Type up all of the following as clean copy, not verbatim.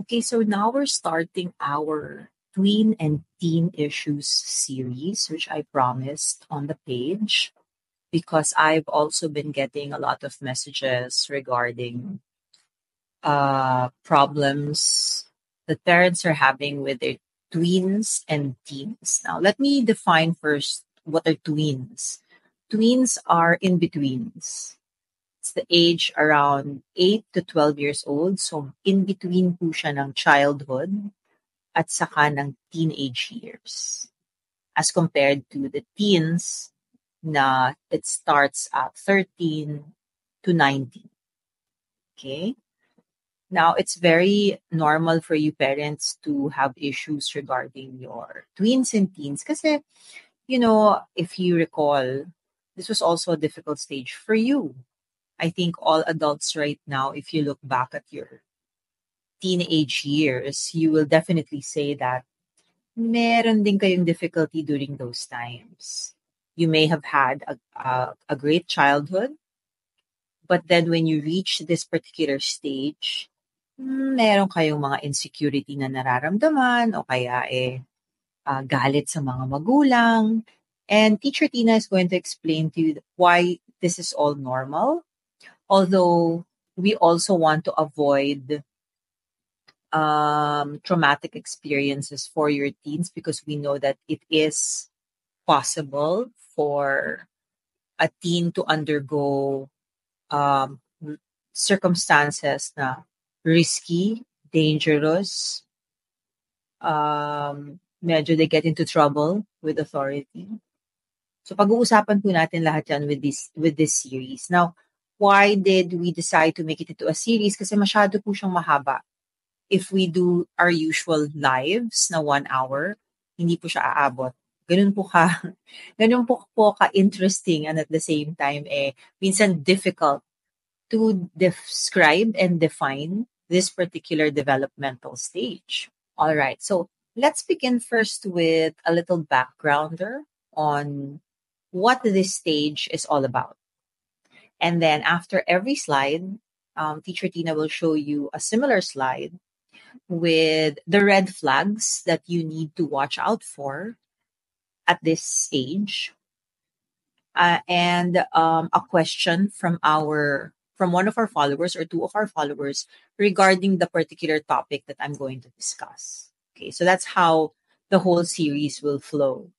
Okay, so now we're starting our tween and teen issues series, which I promised on the page because I've also been getting a lot of messages regarding problems that parents are having with their tweens and teens. Now, let me define first what are tweens. Tweens are in betweens. It's the age around 8 to 12 years old. So, in between po siya ng childhood at saka ng teenage years. As compared to the teens na it starts at 13 to 19. Okay? Now, it's very normal for you parents to have issues regarding your tweens and teens kasi, if you recall, this was also a difficult stage for you. I think all adults right now, if you look back at your teenage years, you will definitely say that meron din kayong difficulty during those times. You may have had a great childhood, but then when you reach this particular stage, meron kayong mga insecurity na nararamdaman o kaya galit sa mga magulang. And Teacher Tina is going to explain to you why this is all normal. Although we also want to avoid traumatic experiences for your teens because we know that it is possible for a teen to undergo circumstances na risky, dangerous, medyo they get into trouble with authority. So pag-uusapan po natin lahat yan with this series. Now, why did we decide to make it into a series? Kasi masyado po siyang mahaba. If we do our usual lives na 1 hour, hindi po siya aabot. Ganun po ka-interesting and at the same time, minsan difficult to describe and define this particular developmental stage. All right, so let's begin first with a little backgrounder on what this stage is all about. And then after every slide, Teacher Tina will show you a similar slide with the red flags that you need to watch out for at this stage. And a question from one of our followers or two of our followers regarding the particular topic that I'm going to discuss. Okay, so that's how the whole series will flow.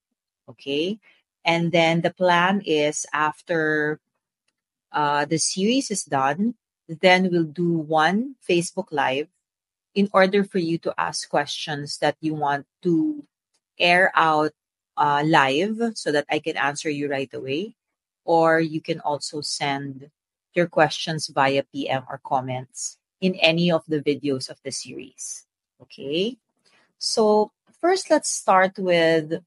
Okay, and then the plan is after the series is done, then we'll do one Facebook Live in order for you to ask questions that you want to air out live so that I can answer you right away. Or you can also send your questions via PM or comments in any of the videos of the series. Okay? So first, let's start with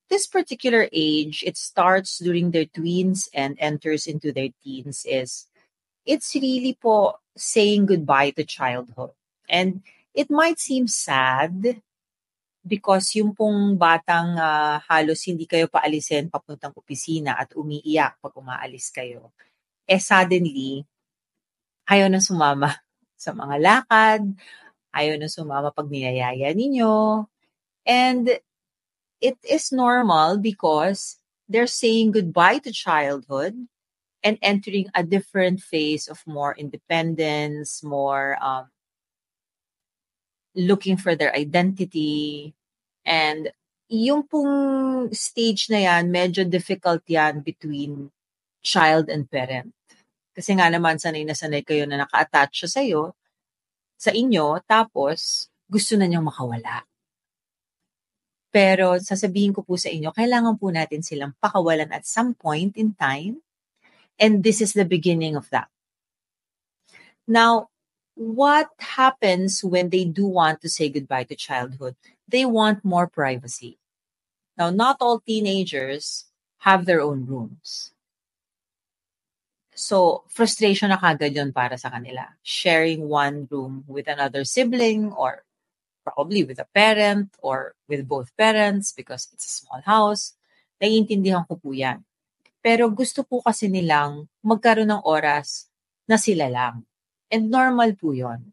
this particular age. It starts during their tweens and enters into their teens. It's really po saying goodbye to childhood. And it might seem sad because yung pong batang halos hindi kayo paalisin papuntang opisina at umiiyak pag umaalis kayo. Suddenly, ayaw na sumama sa mga lakad, ayaw na sumama pag niyayaya ninyo. And it is normal because they're saying goodbye to childhood and entering a different phase of more independence, more looking for their identity. And yung pong stage na yan, medyo difficult yan between child and parent. Kasi nga naman, sanay na sanay kayo na naka-attach siya sa inyo, tapos gusto na niyang makawala. Pero sasabihin ko po sa inyo, kailangan po natin silang pakawalan at some point in time. And this is the beginning of that. Now, what happens when they do want to say goodbye to childhood? They want more privacy. Now, not all teenagers have their own rooms. So, frustration na kagad yun para sa kanila. Sharing one room with another sibling or probably with a parent or with both parents because it's a small house. Naiintindihan ko po yan. Pero gusto po kasi nilang magkaroon ng oras na sila lang. And normal po yun.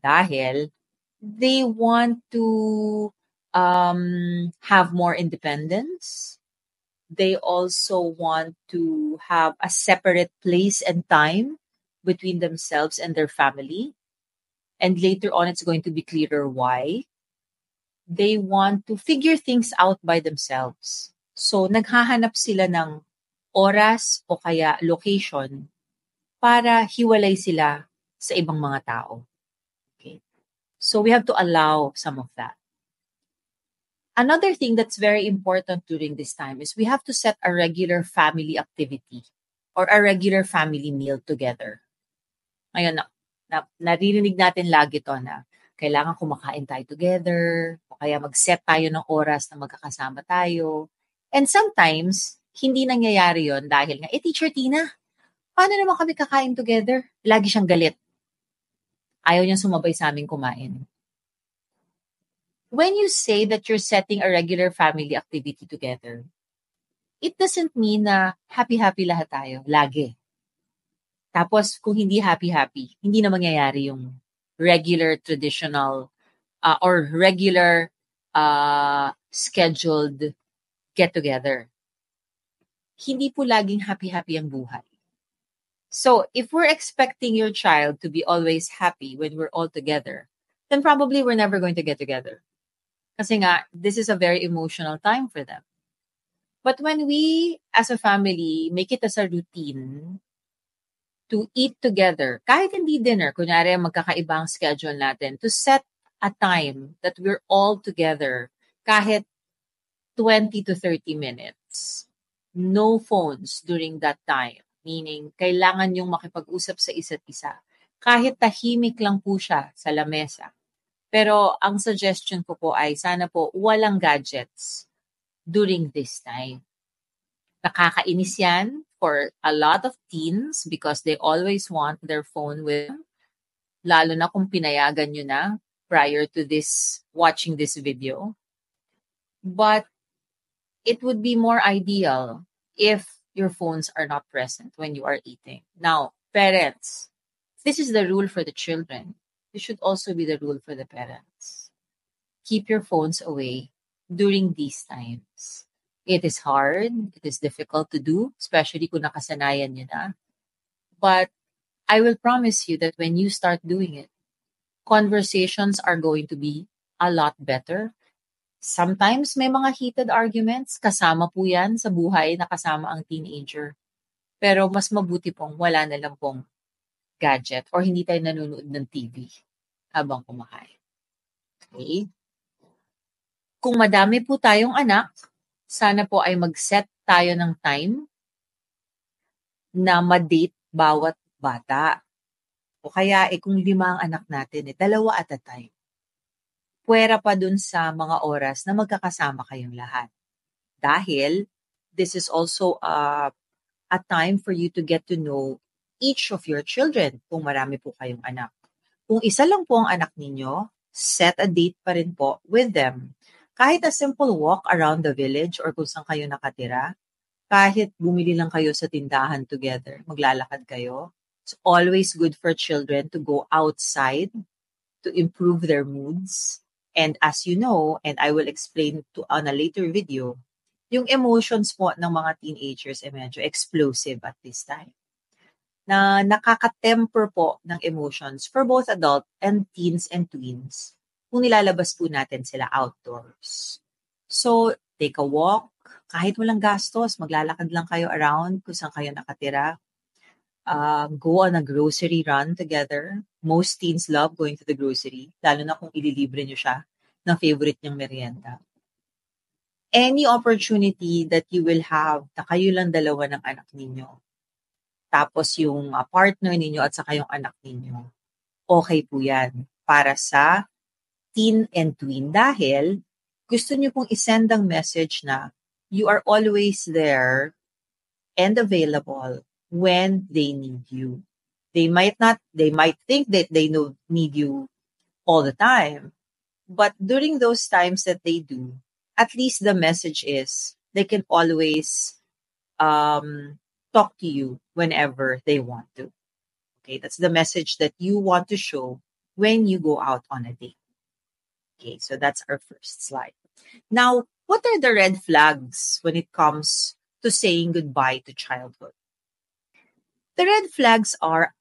Dahil they want to have more independence. They also want to have a separate place and time between themselves and their family. And later on, it's going to be clearer why. They want to figure things out by themselves. So, naghahanap sila ng oras o kaya location para hiwalay sila sa ibang mga tao. Okay? So, we have to allow some of that. Another thing that's very important during this time is we have to set a regular family activity or a regular family meal together. Ngayon, naririnig natin lagi to na kailangan kumakain tayo together o kaya mag-set tayo ng oras na magkakasama tayo. And sometimes, hindi nangyayari yon dahil nga, Teacher Tina, paano naman kami kakain together? Lagi siyang galit. Ayaw niyang sumabay sa aming kumain. When you say that you're setting a regular family activity together, it doesn't mean na happy-happy lahat tayo, lagi. Tapos, kung hindi happy-happy, hindi na mangyayari yung regular, traditional, or regular scheduled get-together. Hindi po laging happy-happy ang buhay. So, if we're expecting your child to be always happy when we're all together, then probably we're never going to get together. Kasi nga, this is a very emotional time for them. But when we, as a family, make it as a routine to eat together, kahit hindi dinner, kunyari magkakaibang schedule natin, to set a time that we're all together, kahit 20 to 30 minutes. No phones during that time. Meaning, kailangan yung makipag-usap sa isa't isa. Kahit tahimik lang po siya sa lamesa. Pero ang suggestion ko po ay sana po walang gadgets during this time. Nakakainis yan for a lot of teens because they always want their phone with them. Lalo na kung pinayagan nyo na prior to this, watching this video. But it would be more ideal if your phones are not present when you are eating. Now, parents, this is the rule for the children. This should also be the rule for the parents. Keep your phones away during these times. It is hard. It is difficult to do, especially kung nakasanayan nyo na. But I will promise you that when you start doing it, conversations are going to be a lot better. Sometimes may mga heated arguments. Kasama po yan sa buhay na kasama ang teenager. Pero mas mabuti pong wala na lang pong gadget or hindi tayo nanonood ng TV habang kumakain. Okay? Kung madami po tayong anak, sana po ay mag-set tayo ng time na ma-date bawat bata. O kaya kung 5 ang anak natin, 2 at a time. Puwera pa dun sa mga oras na magkakasama kayong lahat. Dahil this is also a time for you to get to know each of your children kung marami po kayong anak. Kung isa lang po ang anak ninyo, set a date pa rin po with them. Kahit a simple walk around the village or kung saan kayo nakatira, kahit bumili lang kayo sa tindahan together, maglalakad kayo. It's always good for children to go outside to improve their moods. And as you know, and I will explain on a later video, yung emotions po ng mga teenagers ay medyo explosive at this time. Na nakaka-temper po ng emotions for both adult and teens and tweens kung nilalabas po natin sila outdoors. So, take a walk. Kahit walang gastos, maglalakad lang kayo around kung saan kayo nakatira. Go on a grocery run together. Most teens love going to the grocery, lalo na kung ililibre nyo siya ng favorite niyang merienda. Any opportunity that you will have na kayo lang dalawa ng anak ninyo, tapos yung partner ninyo at saka yung anak ninyo, okay po yan para sa teen and twin dahil gusto nyo pong isend ang message na you are always there and available when they need you. They might think that they need you all the time, but during those times that they do, at least the message is they can always talk to you whenever they want to. Okay, that's the message that you want to show when you go out on a date. Okay, so that's our first slide. Now, what are the red flags when it comes to saying goodbye to childhood? The red flags are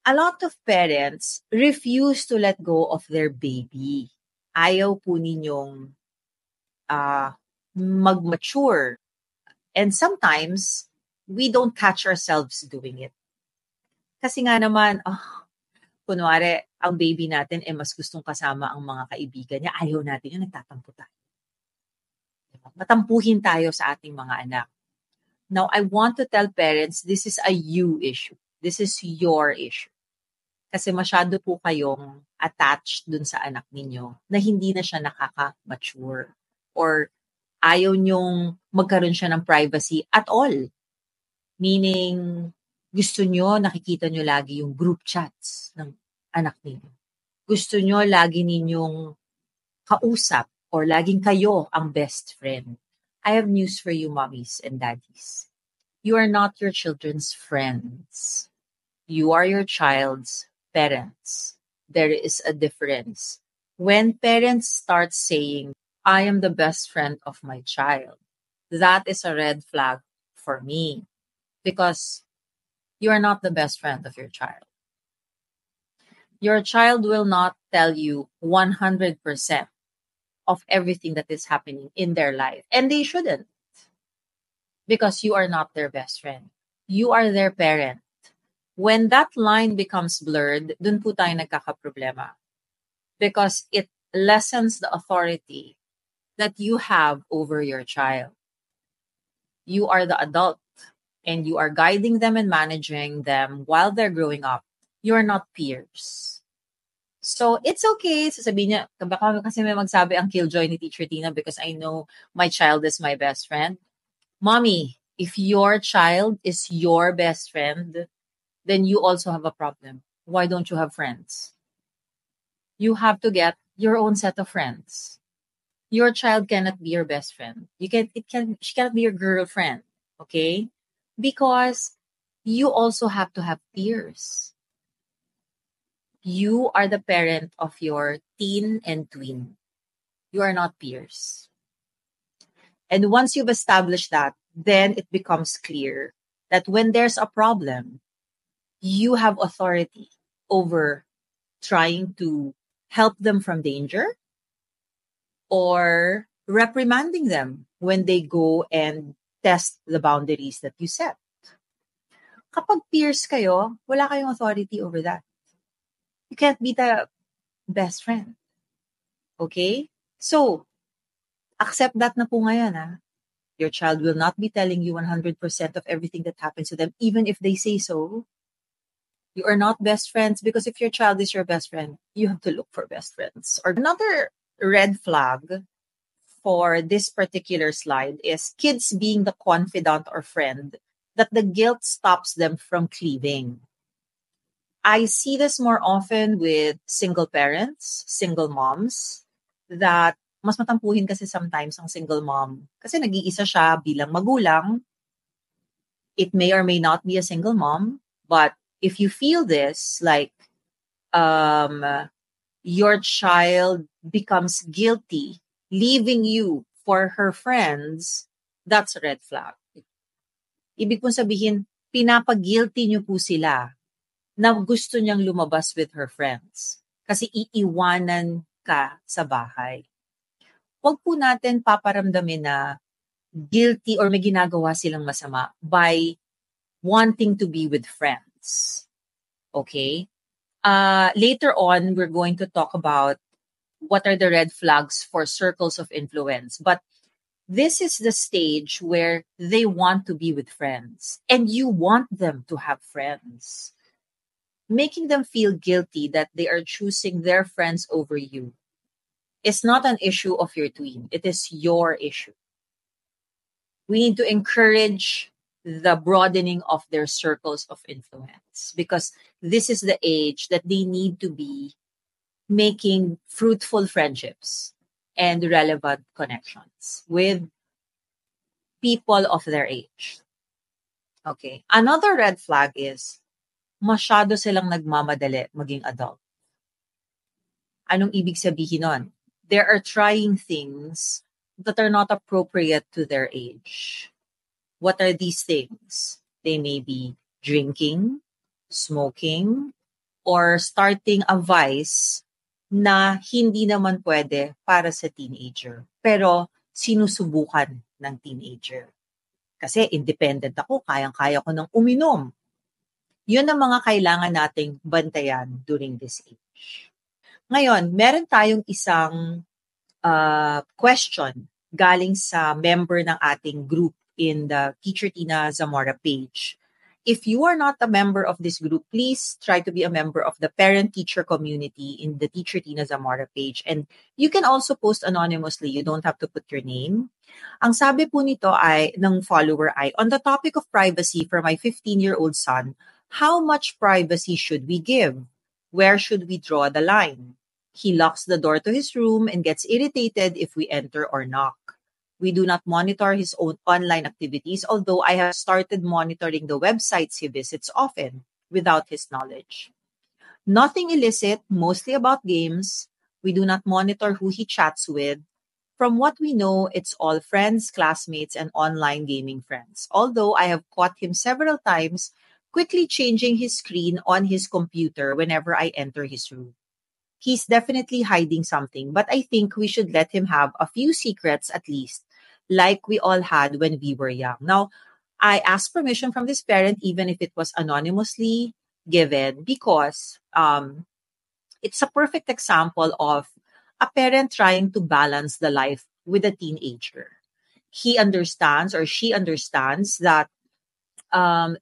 a lot of parents refuse to let go of their baby. Ayaw po ninyong mag-mature. And sometimes, we don't catch ourselves doing it. Kasi nga naman, kunwari, ang baby natin mas gustong kasama ang mga kaibigan niya. Ayaw natin yun, nagtatampo tayo. Matampuhin tayo sa ating mga anak. Now, I want to tell parents, this is a you issue. This is your issue. Kasi masyado po kayong attached dun sa anak ninyo na hindi na siya nakaka-mature. Or ayaw nyong magkaroon siya ng privacy at all. Meaning, gusto nyo, nakikita nyo lagi yung group chats ng anak ninyo. Gusto nyo lagi ninyong kausap or laging kayo ang best friend. I have news for you, mommies and daddies. You are not your children's friends. You are your child's parents. There is a difference. When parents start saying, I am the best friend of my child, that is a red flag for me because you are not the best friend of your child. Your child will not tell you 100% of everything that is happening in their life. And they shouldn't. Because you are not their best friend. You are their parent. When that line becomes blurred, dun po tayo nagkakaproblema. Because it lessens the authority that you have over your child. You are the adult and you are guiding them and managing them while they're growing up. You are not peers. So, it's okay. Sasabihin niya, baka kasi may magsabi ang killjoy ni Teacher Tina because I know my child is my best friend. Mommy, if your child is your best friend, then you also have a problem. Why don't you have friends? You have to get your own set of friends. Your child cannot be your best friend. She cannot be your girlfriend. Okay? Because you also have to have peers. You are the parent of your teen and twin. You are not peers. And once you've established that, then it becomes clear that when there's a problem, you have authority over trying to help them from danger or reprimanding them when they go and test the boundaries that you set. Kapag peers kayo, wala kayong authority over that. You can't be the best friend. Okay? So, accept that na po ngayon, ha? Your child will not be telling you 100% of everything that happens to them, even if they say so. You are not best friends because if your child is your best friend, you have to look for best friends. Or another red flag for this particular slide is kids being the confidant or friend that the guilt stops them from cleaving. I see this more often with single parents, single moms, that mas matampuhin kasi sometimes ang single mom. Kasi nag-iisa siya bilang magulang. It may or may not be a single mom, but if you feel this, like your child becomes guilty, leaving you for her friends, that's a red flag. Ibig pong sabihin, pinapag-guilty niyo po sila na gusto niyang lumabas with her friends. Kasi iiwanan ka sa bahay. Huwag po natin paparamdamin na guilty or may ginagawa silang masama by wanting to be with friends. Okay? Later on, we're going to talk about what are the red flags for circles of influence. But this is the stage where they want to be with friends. And you want them to have friends. Making them feel guilty that they are choosing their friends over you is not an issue of your tween. It is your issue. We need to encourage the broadening of their circles of influence because this is the age that they need to be making fruitful friendships and relevant connections with people of their age. Okay. Another red flag is masyado silang nagmamadali maging adult. Anong ibig sabihin nun? They are trying things that are not appropriate to their age. What are these things? They may be drinking, smoking, or starting a vice na hindi naman pwede para sa teenager. Pero sinusubukan ng teenager. Kasi independent ako, kayang-kaya ko nang uminom. Yun ang mga kailangan nating bantayan during this age. Ngayon, meron tayong isang question galing sa member ng ating group in the Teacher Tina Zamora page. If you are not a member of this group, please try to be a member of the parent-teacher community in the Teacher Tina Zamora page. And you can also post anonymously. You don't have to put your name. Ang sabi po nito ay, ng follower ay, on the topic of privacy for my 15-year-old son, how much privacy should we give? Where should we draw the line? He locks the door to his room and gets irritated if we enter or knock. We do not monitor his own online activities, although I have started monitoring the websites he visits often without his knowledge. Nothing illicit, mostly about games. We do not monitor who he chats with. From what we know, it's all friends, classmates, and online gaming friends. Although I have caught him several times quickly changing his screen on his computer whenever I enter his room. He's definitely hiding something, but I think we should let him have a few secrets at least, like we all had when we were young. Now, I asked permission from this parent, even if it was anonymously given, because it's a perfect example of a parent trying to balance the life with a teenager. He understands or she understands that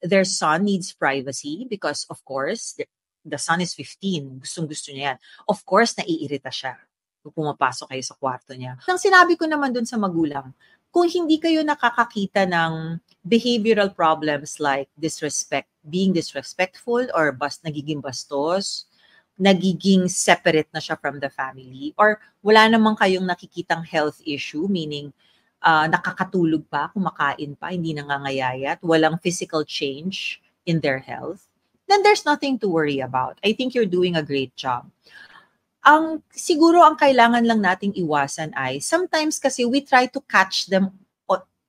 their son needs privacy because, of course, the son is 15. Gustong-gusto niya yan. Of course, naiirita siya kung pumapasok kayo sa kwarto niya. Ang sinabi ko naman dun sa magulang, kung hindi kayo nakakakita ng behavioral problems like disrespect, being disrespectful or nagiging bastos, nagiging separate na siya from the family, or wala namang kayong nakikitang health issue, meaning nakakatulog pa, kumakain pa, hindi nangangayayat, walang physical change in their health, then there's nothing to worry about. I think you're doing a great job. Siguro ang kailangan lang nating iwasan ay, sometimes kasi we try to catch them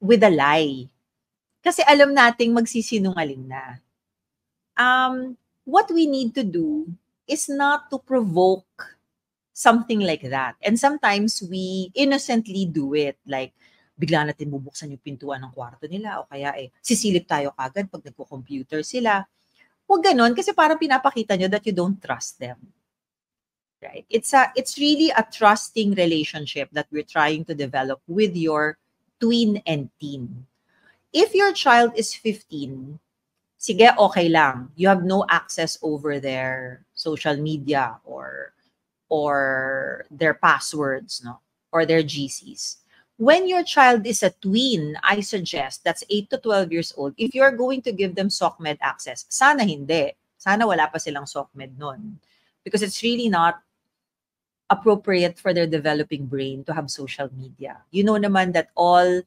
with a lie. Kasi alam nating magsisinungaling na. What we need to do is not to provoke something like that. And sometimes we innocently do it. Like, bigla natin bubuksan yung pintuan ng kwarto nila o kaya sisilip tayo kagad pag nagko-computer sila. Huwag ganon kasi parang pinapakita nyo that you don't trust them. Right? It's really a trusting relationship that we're trying to develop with your twin and teen. If your child is 15, sige, okay lang. You have no access over their social media or their passwords, no? Or their GCs. When your child is a tween, I suggest that's 8 to 12 years old, if you're going to give them SOCMED access, sana hindi. Sana wala pa silang SOCMED nun. Because it's really not appropriate for their developing brain to have social media. You know naman that all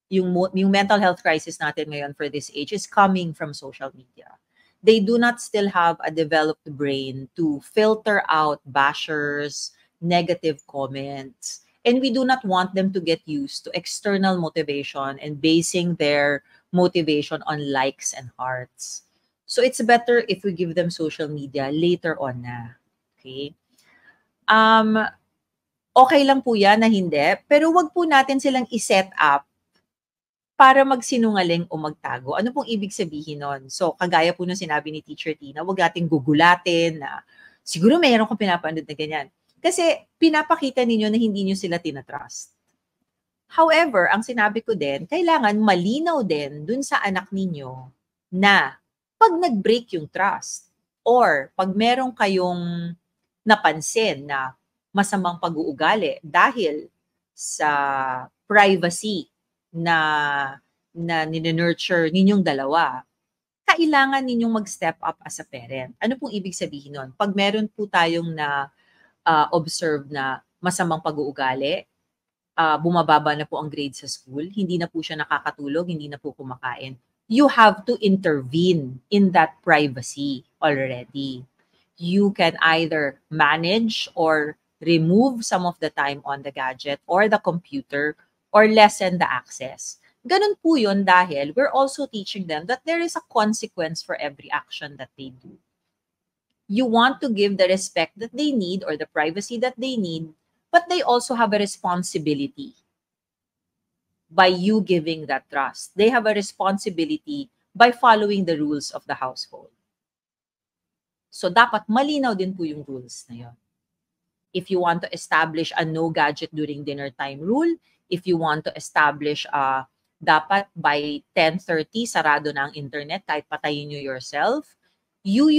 yung mental health crisis natin ngayon for this age is coming from social media. They do not still have a developed brain to filter out bashers, negative comments, and we do not want them to get used to external motivation and basing their motivation on likes and hearts. So it's better if we give them social media later on na. Okay? Okay lang po yan na hindi, pero wag po natin silang i-set up para magsinungaling o magtago. Ano pong ibig sabihin nun? So, kagaya po nung sinabi ni Teacher Tina, wag nating gugulatin na siguro mayroon kong pinapanood na ganyan. Kasi pinapakita ninyo na hindi nyo sila tinatrust. However, ang sinabi ko din, kailangan malinaw din dun sa anak ninyo na pag nag-break yung trust or pag meron kayong napansin na masamang pag-uugali dahil sa privacy na ninurture ninyong dalawa, kailangan ninyong mag-step up as a parent. Ano pong ibig sabihin nun? Pag meron po tayong observe na masamang pag-uugali, bumababa na po ang grade sa school, hindi na po siya nakakatulog, hindi na po kumakain, you have to intervene in that privacy already. You can either manage or remove some of the time on the gadget or the computer or lessen the access. Ganun po yun dahil we're also teaching them that there is a consequence for every action that they do. You want to give the respect that they need or the privacy that they need, but they also have a responsibility by you giving that trust. They have a responsibility by following the rules of the household. So dapat malinaw din po yung rules na yun. If you want to establish a no gadget during dinner time rule, if you want to establish dapat by 10:30 sarado na ang internet kahit patayin nyo yourself, you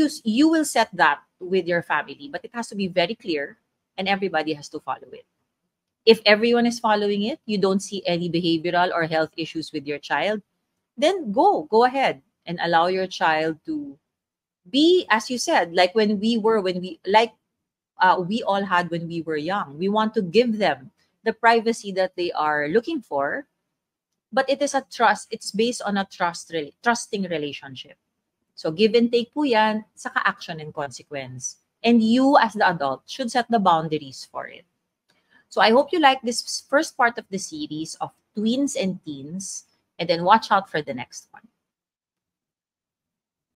will set that with your family, but it has to be very clear and everybody has to follow it. If everyone is following it, you don't see any behavioral or health issues with your child, then go ahead and allow your child to be, as you said, like we all had when we were young. We want to give them the privacy that they are looking for, but it is a trust. It's based on a trusting relationship. So give and take po yan, saka action and consequence. And you as the adult should set the boundaries for it. So I hope you like this first part of the series of tweens and teens, and then watch out for the next one.